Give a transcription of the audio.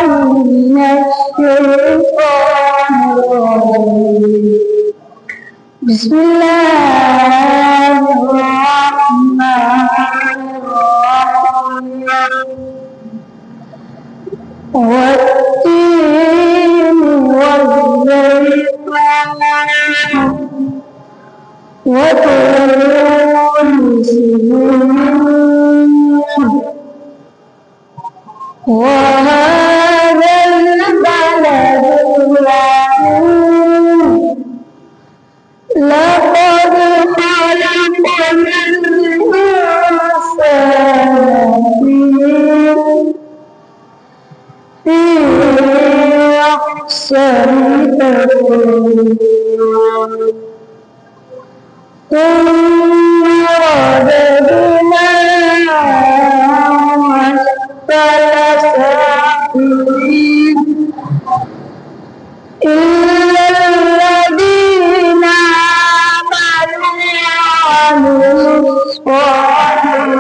من الشيطان الرجيم. بسم الله الرحمن الرحيم. والتين والزيتون وطور سينين وهذا البلد الأمين لقد خلقنا الإنسان في أحسن تقويم ثم رددناه أسفل سافلين إلا الذين آمنوا وعملوا الصالحات